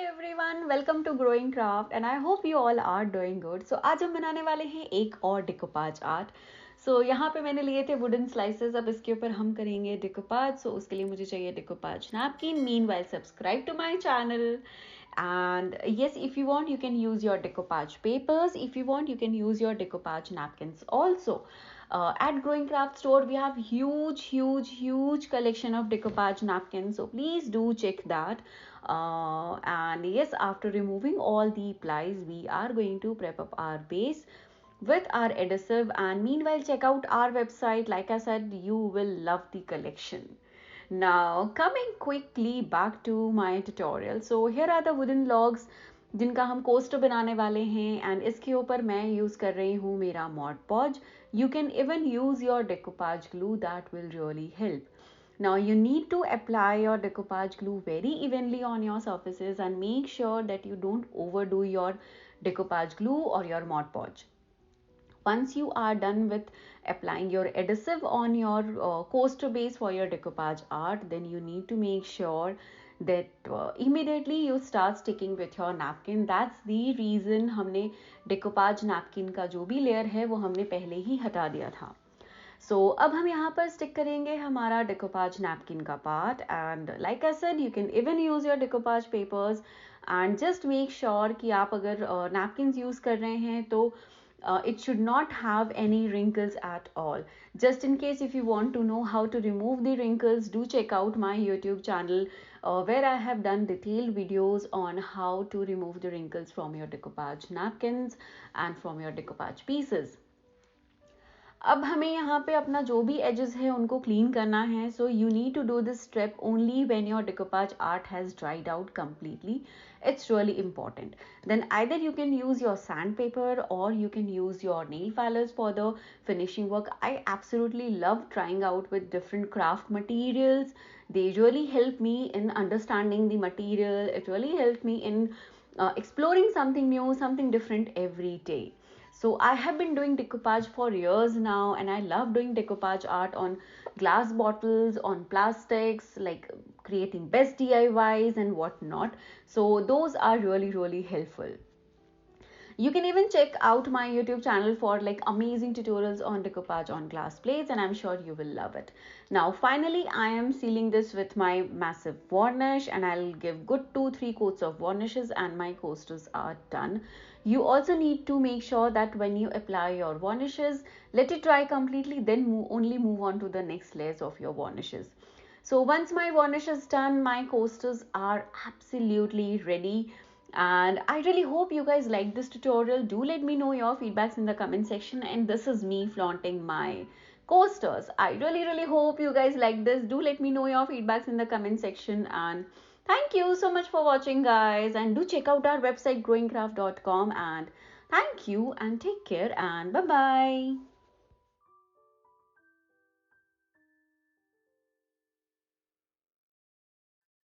everyone, welcome to GrowingCraft and I hope you all are doing good. So आज हम बनाने वाले हैं एक और डिकोपाज आर्ट. So यहाँ पे मैंने लिए थे वुडन स्लाइसेस. अब इसके ऊपर हम करेंगे डिकोपाज. So उसके लिए मुझे चाहिए डिकोपाज napkin. Meanwhile, subscribe to my channel. And yes, if you want, you can use your decoupage papers. If you want, you can use your decoupage napkins also. At GrowingCraft store, we have huge collection of decoupage napkins. So please do check that. And yes, after removing all the plies, we are going to prep up our base with our adhesive, and meanwhile check out our website. Like I said, you will love the collection. Now coming quickly back to my tutorial. So here are the wooden logs जिनका हम coaster बनाने वाले हैं, and इसके ऊपर मैं use कर रही हूँ मेरा mod pause. You can even use your decoupage glue, that will really help. Now you need to apply your decoupage glue very evenly on your surfaces and make sure that you don't overdo your decoupage glue or your Mod Podge. Once you are done with applying your adhesive on your coaster base for your decoupage art, then you need to make sure that immediately you start sticking with your napkin. That's the reason हमने decoupage napkin का जो भी layer है वो हमने पहले ही हटा दिया था. So अब हम यहाँ पर stick करेंगे हमारा decoupage napkin का part, and like I said, you can even use your decoupage papers, and just make sure कि आप अगर napkins use कर रहे हैं तो it should not have any wrinkles at all. Just in case, if you want to know how to remove the wrinkles, do check out my YouTube channel where I have done detailed videos on how to remove the wrinkles from your decoupage napkins and from your decoupage pieces. अब हमें यहाँ पे अपना जो भी edges है उनको clean करना है. So you need to do this step only when your decoupage art has dried out completely. It's really important. Then either you can use your sandpaper or you can use your nail filers for the finishing work. I absolutely love trying out with different craft materials. They really help me in understanding the material. It really helped me in exploring something new, something different every day. So I have been doing decoupage for years now, and I love doing decoupage art on glass bottles, on plastics, like creating best DIYs and whatnot. So those are really helpful. You can even check out my YouTube channel for like amazing tutorials on decoupage on glass plates, and I'm sure you will love it. Now finally I am sealing this with my massive varnish, and I'll give good 2-3 coats of varnishes and my coasters are done. You also need to make sure that when you apply your varnishes, let it dry completely, then only move on to the next layers of your varnishes. So once my varnish is done, my coasters are absolutely ready. And I really hope you guys like this tutorial. Do let me know your feedbacks in the comment section. And this is me flaunting my coasters. I really hope you guys like this. Do let me know your feedbacks in the comment section. And thank you so much for watching, guys. And do check out our website growingcraft.com. And thank you and take care and bye-bye.